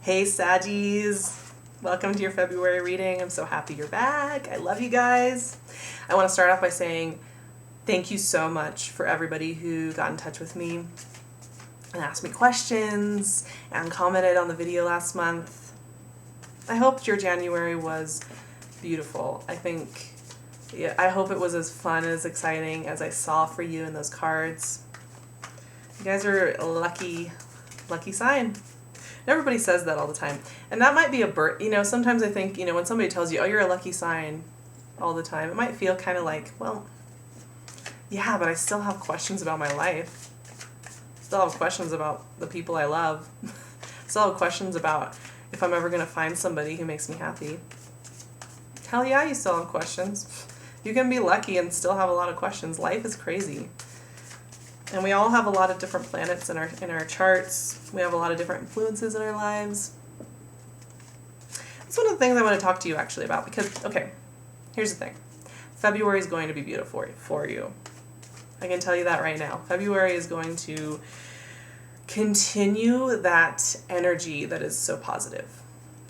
Hey Saggies! Welcome to your February reading. I'm so happy you're back. I love you guys. I want to start off by saying thank you so much for everybody who got in touch with me and asked me questions and commented on the video last month. I hope your January was beautiful. I hope it was as fun and as exciting as I saw for you in those cards. You guys are a lucky sign. Everybody says that all the time. And that might be sometimes I think, when somebody tells you, oh, you're a lucky sign all the time, it might feel kind of like, well, yeah, but I still have questions about my life. Still have questions about the people I love. Still have questions about if I'm ever going to find somebody who makes me happy. Hell yeah, you still have questions. You can be lucky and still have a lot of questions. Life is crazy. And we all have a lot of different planets in our charts. We have a lot of different influences in our lives. That's one of the things I want to talk to you actually about because, okay, here's the thing. February is going to be beautiful for you. I can tell you that right now. February is going to continue that energy that is so positive.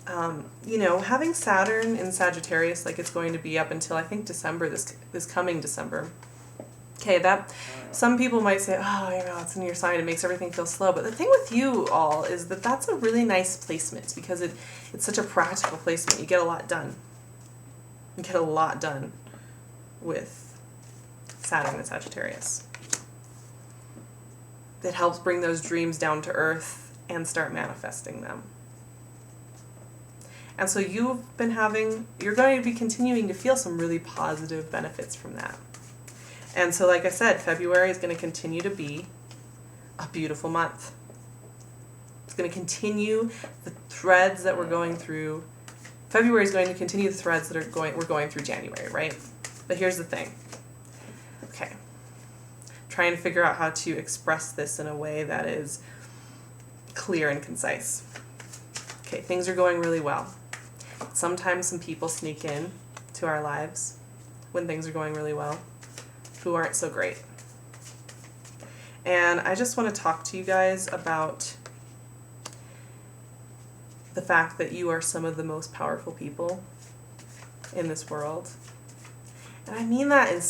Having Saturn in Sagittarius, like it's going to be up until I think December, this coming December. Okay, some people might say, oh, it's in your sign, it makes everything feel slow. But the thing with you all is that that's a really nice placement because it's such a practical placement. You get a lot done. You get a lot done with Saturn and Sagittarius. That helps bring those dreams down to earth and start manifesting them. And so you're going to be continuing to feel some really positive benefits from that. And so, like I said, February is going to continue to be a beautiful month. It's going to continue the threads that we're going through. February is going to continue the threads that we're going through January, right? But here's the thing. Okay. Trying to figure out how to express this in a way that is clear and concise. Okay, things are going really well. Sometimes some people sneak in to our lives when things are going really well, who aren't so great. And I just want to talk to you guys about the fact that you are some of the most powerful people in this world. And I mean that in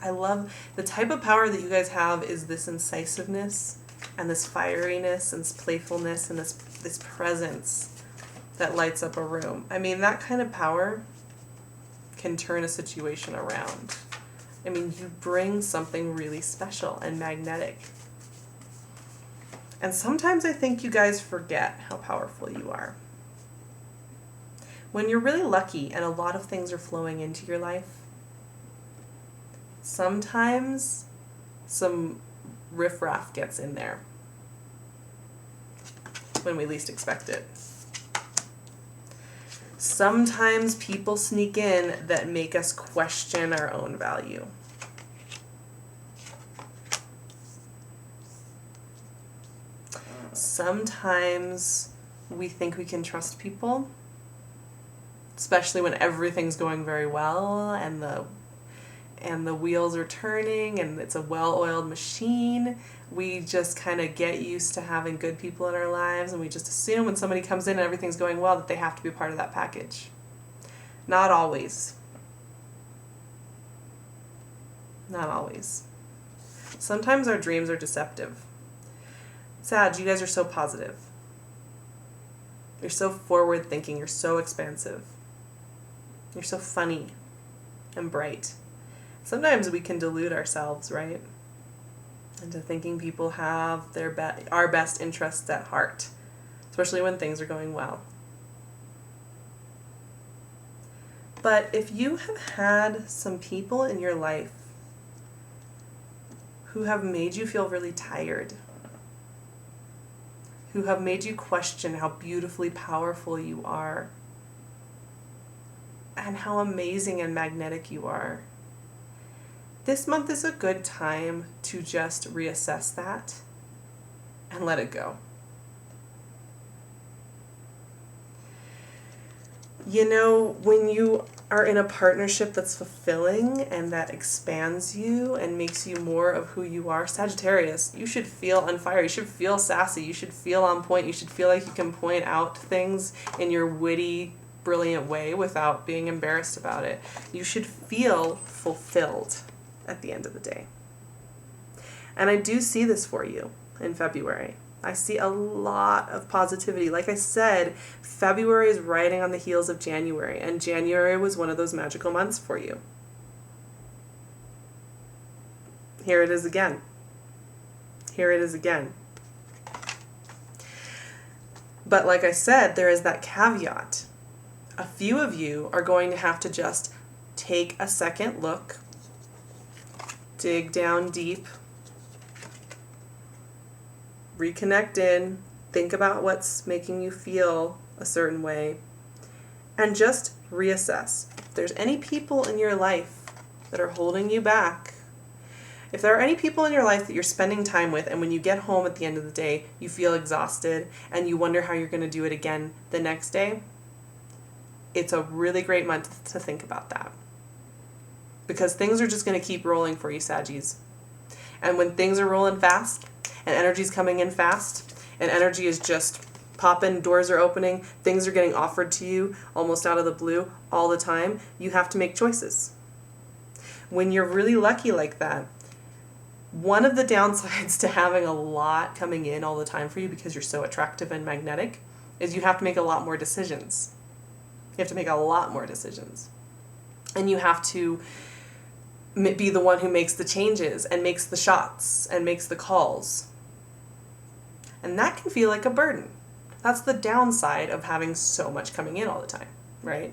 I love the type of power that you guys have is this incisiveness and this fieriness and this playfulness and this presence that lights up a room. I mean, that kind of power can turn a situation around. I mean, you bring something really special and magnetic. And sometimes I think you guys forget how powerful you are. When you're really lucky and a lot of things are flowing into your life, sometimes some riffraff gets in there when we least expect it. Sometimes people sneak in that make us question our own value. Sometimes we think we can trust people, especially when everything's going very well and the wheels are turning and it's a well-oiled machine. We just kind of get used to having good people in our lives, and we just assume when somebody comes in and everything's going well that they have to be part of that package. Not always. Not always. Sometimes our dreams are deceptive. Sag, you guys are so positive. You're so forward-thinking. You're so expansive. You're so funny and bright. Sometimes we can delude ourselves, right? Into thinking people have our best interests at heart, especially when things are going well. But if you have had some people in your life who have made you feel really tired, who have made you question how beautifully powerful you are, and how amazing and magnetic you are, this month is a good time to just reassess that and let it go. When you are in a partnership that's fulfilling and that expands you and makes you more of who you are, Sagittarius, you should feel on fire. You should feel sassy. You should feel on point. You should feel like you can point out things in your witty, brilliant way without being embarrassed about it. You should feel fulfilled at the end of the day. And I do see this for you in February. I see a lot of positivity. Like I said, February is riding on the heels of January, and January was one of those magical months for you. Here it is again. Here it is again. But like I said, there is that caveat. A few of you are going to have to just take a second look, dig down deep, reconnect in, think about what's making you feel a certain way, and just reassess. If there's any people in your life that are holding you back, if there are any people in your life that you're spending time with and when you get home at the end of the day, you feel exhausted and you wonder how you're going to do it again the next day, it's a really great month to think about that. Because things are just going to keep rolling for you, Saggies. And when things are rolling fast, and energy's coming in fast, and energy is just popping, doors are opening, things are getting offered to you almost out of the blue all the time, you have to make choices. When you're really lucky like that, one of the downsides to having a lot coming in all the time for you because you're so attractive and magnetic is you have to make a lot more decisions. You have to make a lot more decisions. And you have to be the one who makes the changes and makes the shots and makes the calls. And that can feel like a burden. That's the downside of having so much coming in all the time, right?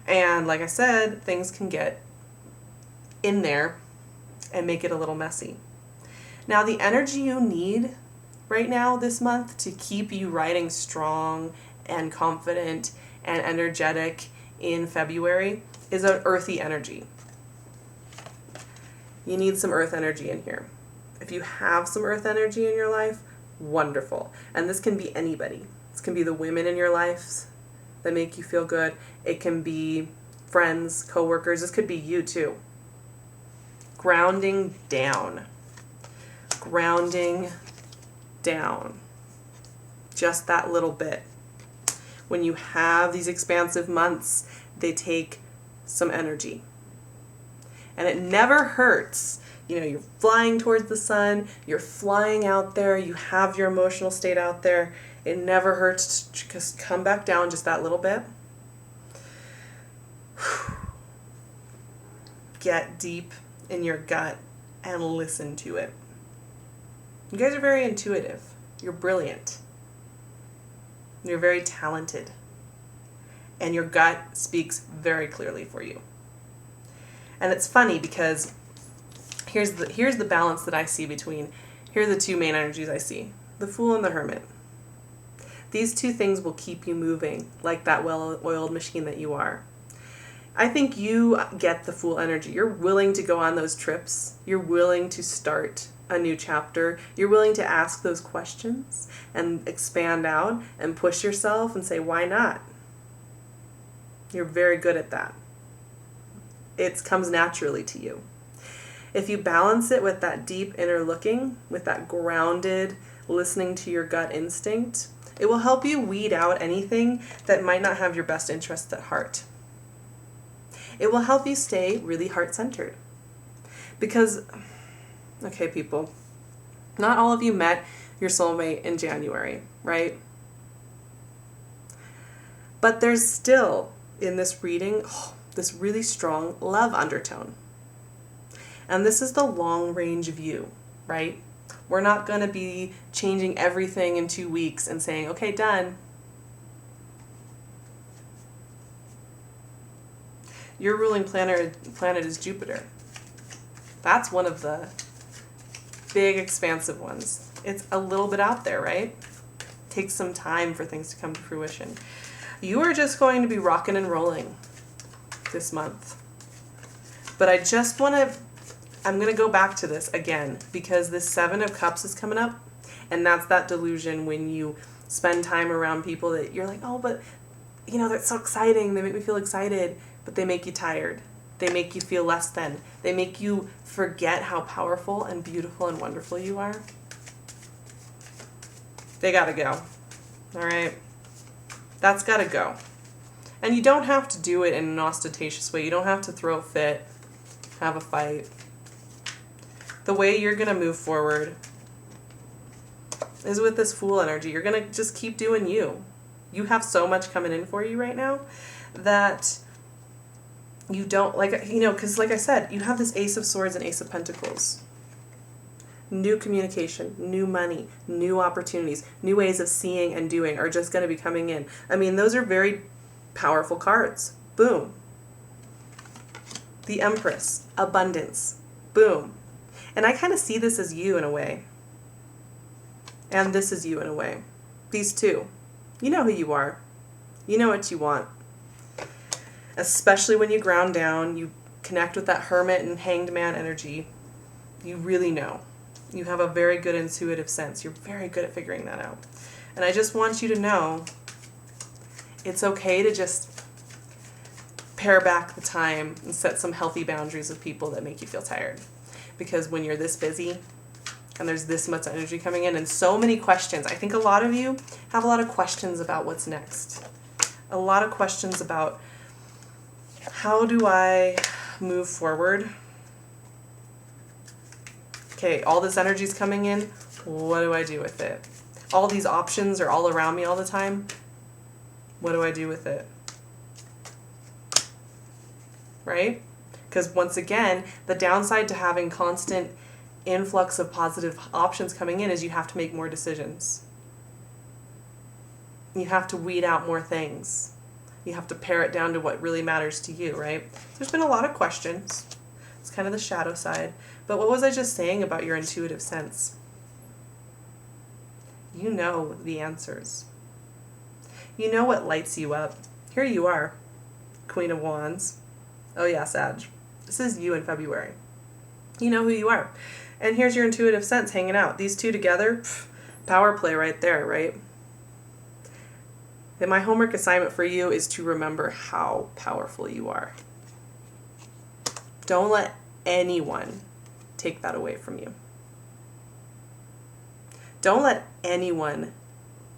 And like I said, things can get in there and make it a little messy. Now, the energy you need right now this month to keep you riding strong and confident and energetic in February is an earthy energy. You need some earth energy in here. If you have some earth energy in your life, wonderful. And this can be anybody. This can be the women in your lives that make you feel good. It can be friends, coworkers. This could be you too. Grounding down. Grounding down. Just that little bit. When you have these expansive months, they take some energy. And it never hurts. You know, you're flying towards the sun, you're flying out there, you have your emotional state out there. It never hurts to just come back down just that little bit. Get deep in your gut and listen to it. You guys are very intuitive. You're brilliant. You're very talented. And your gut speaks very clearly for you. And it's funny because here's the balance that I see between, here are the two main energies I see, the Fool and the Hermit. These two things will keep you moving like that well-oiled machine that you are. I think you get the Fool energy. You're willing to go on those trips. You're willing to start a new chapter. You're willing to ask those questions and expand out and push yourself and say, why not? You're very good at that. It comes naturally to you. If you balance it with that deep inner looking, with that grounded listening to your gut instinct, it will help you weed out anything that might not have your best interests at heart. It will help you stay really heart-centered. Because, okay, people, not all of you met your soulmate in January, right? But there's still, in this reading, this really strong love undertone. And this is the long range view, right? We're not going to be changing everything in 2 weeks and saying, okay, done. Your ruling planet is Jupiter. That's one of the big expansive ones. It's a little bit out there, right? Takes some time for things to come to fruition. You are just going to be rocking and rolling this month. But I'm going to go back to this again because this 7 of Cups is coming up, and that's that delusion when you spend time around people that you're like, oh, but, you know, that's so exciting. They make me feel excited. but they make you tired. They make you feel less than. They make you forget how powerful and beautiful and wonderful you are. They gotta go. All right? That's gotta go. And you don't have to do it in an ostentatious way. You don't have to throw a fit, have a fight. The way you're gonna move forward is with this Fool energy. You're gonna just keep doing you. You have so much coming in for you right now that you don't, because like I said, you have this Ace of Swords and Ace of Pentacles. New communication, new money, new opportunities, new ways of seeing and doing are just going to be coming in. I mean, those are very powerful cards. Boom. The Empress. Abundance. Boom. And I kind of see this as you in a way. And this is you in a way. These two. You know who you are. You know what you want. Especially when you ground down, you connect with that Hermit and Hanged Man energy. You really know. You have a very good intuitive sense. You're very good at figuring that out. And I just want you to know it's okay to just pare back the time and set some healthy boundaries with people that make you feel tired. Because when you're this busy and there's this much energy coming in and so many questions, I think a lot of you have a lot of questions about what's next. A lot of questions about how do I move forward? Okay, all this energy is coming in. What do I do with it? All these options are all around me all the time. What do I do with it? Right? Because once again, the downside to having constant influx of positive options coming in is you have to make more decisions. You have to weed out more things. You have to pare it down to what really matters to you, right? There's been a lot of questions. It's kind of the shadow side. But what was I just saying about your intuitive sense? You know the answers. You know what lights you up. Here you are, Queen of Wands. Oh yeah, Sag. This is you in February. You know who you are. And here's your intuitive sense hanging out. These two together, power play right there, right? And my homework assignment for you is to remember how powerful you are. Don't let anyone take that away from you. Don't let anyone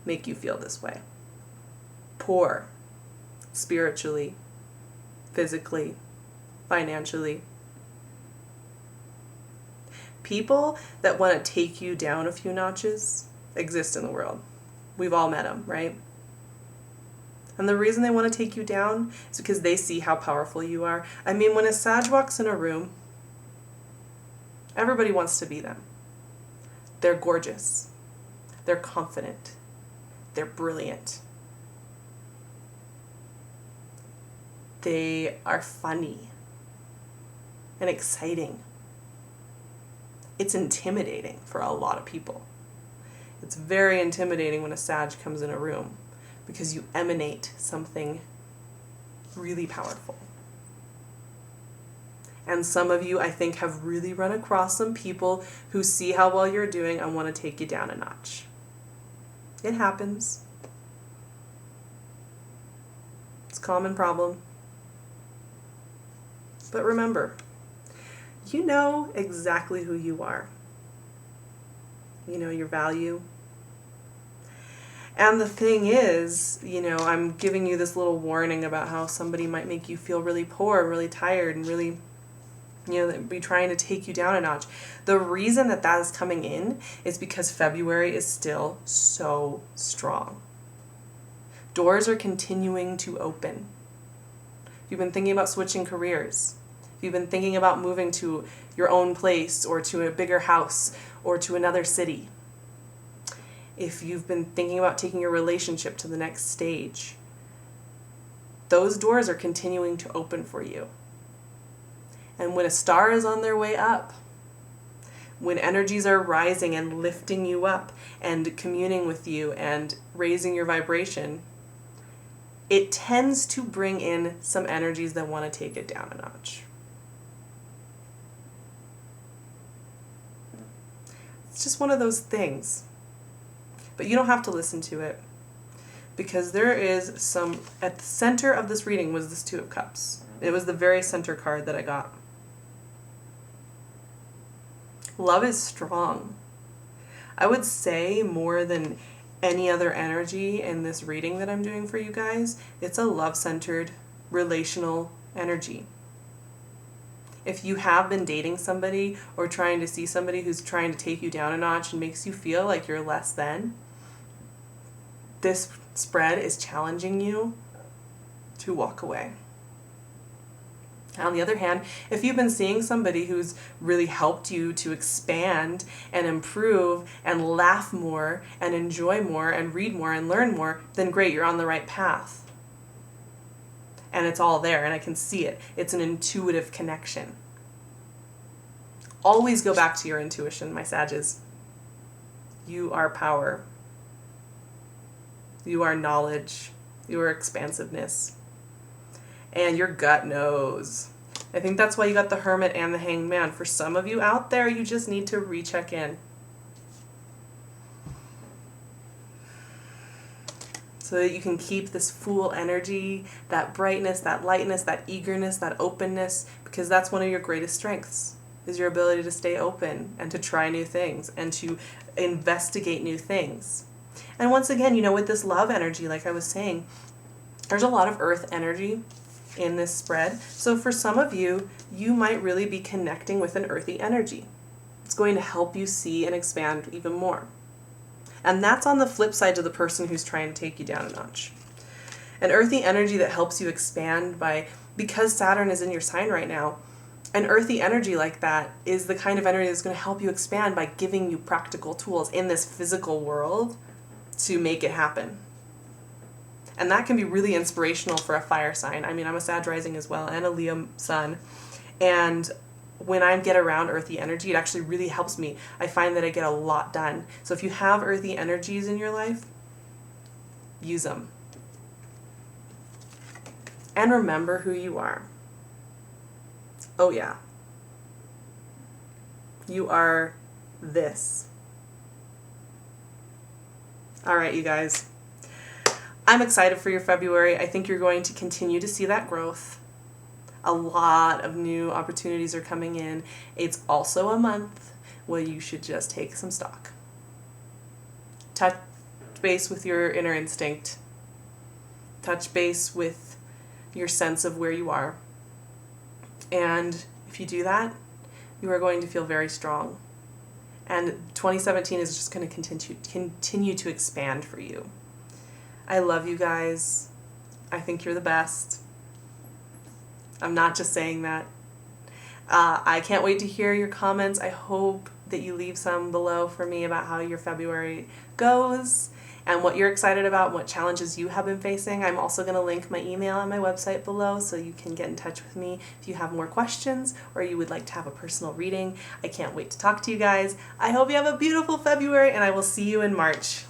make you feel this way. Poor, spiritually, physically, financially. People that want to take you down a few notches exist in the world. We've all met them, right? And the reason they want to take you down is because they see how powerful you are. I mean, when a Sag walks in a room, everybody wants to be them. They're gorgeous. They're confident. They're brilliant. They are funny and exciting. It's intimidating for a lot of people. It's very intimidating when a Sag comes in a room because you emanate something really powerful. And some of you, I think, have really run across some people who see how well you're doing and want to take you down a notch. It happens. It's a common problem. But remember, you know exactly who you are. You know your value. And the thing is, I'm giving you this little warning about how somebody might make you feel really poor and really tired and really, be trying to take you down a notch. The reason that is coming in is because February is still so strong. Doors are continuing to open. If you've been thinking about switching careers, if you've been thinking about moving to your own place or to a bigger house or to another city, if you've been thinking about taking your relationship to the next stage, those doors are continuing to open for you. And when a star is on their way up, when energies are rising and lifting you up and communing with you and raising your vibration, it tends to bring in some energies that want to take it down a notch. It's just one of those things. But you don't have to listen to it, because there is at the center of this reading was this Two of Cups. It was the very center card that I got. Love is strong. I would say more than any other energy in this reading that I'm doing for you guys, it's a love-centered, relational energy. If you have been dating somebody or trying to see somebody who's trying to take you down a notch and makes you feel like you're less than, this spread is challenging you to walk away. On the other hand, if you've been seeing somebody who's really helped you to expand and improve and laugh more and enjoy more and read more and learn more, then great, you're on the right path. And it's all there, and I can see it. It's an intuitive connection. Always go back to your intuition, my Sages. You are power. You are knowledge. You are expansiveness. And your gut knows. I think that's why you got the Hermit and the Hanged Man. For some of you out there, you just need to recheck in. So that you can keep this Fool energy, that brightness, that lightness, that eagerness, that openness, because that's one of your greatest strengths, is your ability to stay open and to try new things and to investigate new things. And once again, with this love energy, like I was saying, there's a lot of earth energy in this spread. So for some of you, you might really be connecting with an earthy energy. It's going to help you see and expand even more. And that's on the flip side to the person who's trying to take you down a notch. An earthy energy that helps you expand because Saturn is in your sign right now, an earthy energy like that is the kind of energy that's going to help you expand by giving you practical tools in this physical world to make it happen. And that can be really inspirational for a fire sign. I mean, I'm a Sag rising as well and a Leo sun. And when I get around earthy energy, it actually really helps me. I find that I get a lot done. So if you have earthy energies in your life, use them. And remember who you are. Oh yeah. You are this. All right, you guys. I'm excited for your February. I think you're going to continue to see that growth. A lot of new opportunities are coming in. It's also a month where you should just take some stock. Touch base with your inner instinct. Touch base with your sense of where you are. And if you do that, you are going to feel very strong. And 2017 is just going to continue to expand for you. I love you guys. I think you're the best. I'm not just saying that. I can't wait to hear your comments. I hope that you leave some below for me about how your February goes and what you're excited about, what challenges you have been facing. I'm also going to link my email on my website below so you can get in touch with me if you have more questions or you would like to have a personal reading. I can't wait to talk to you guys. I hope you have a beautiful February, and I will see you in March.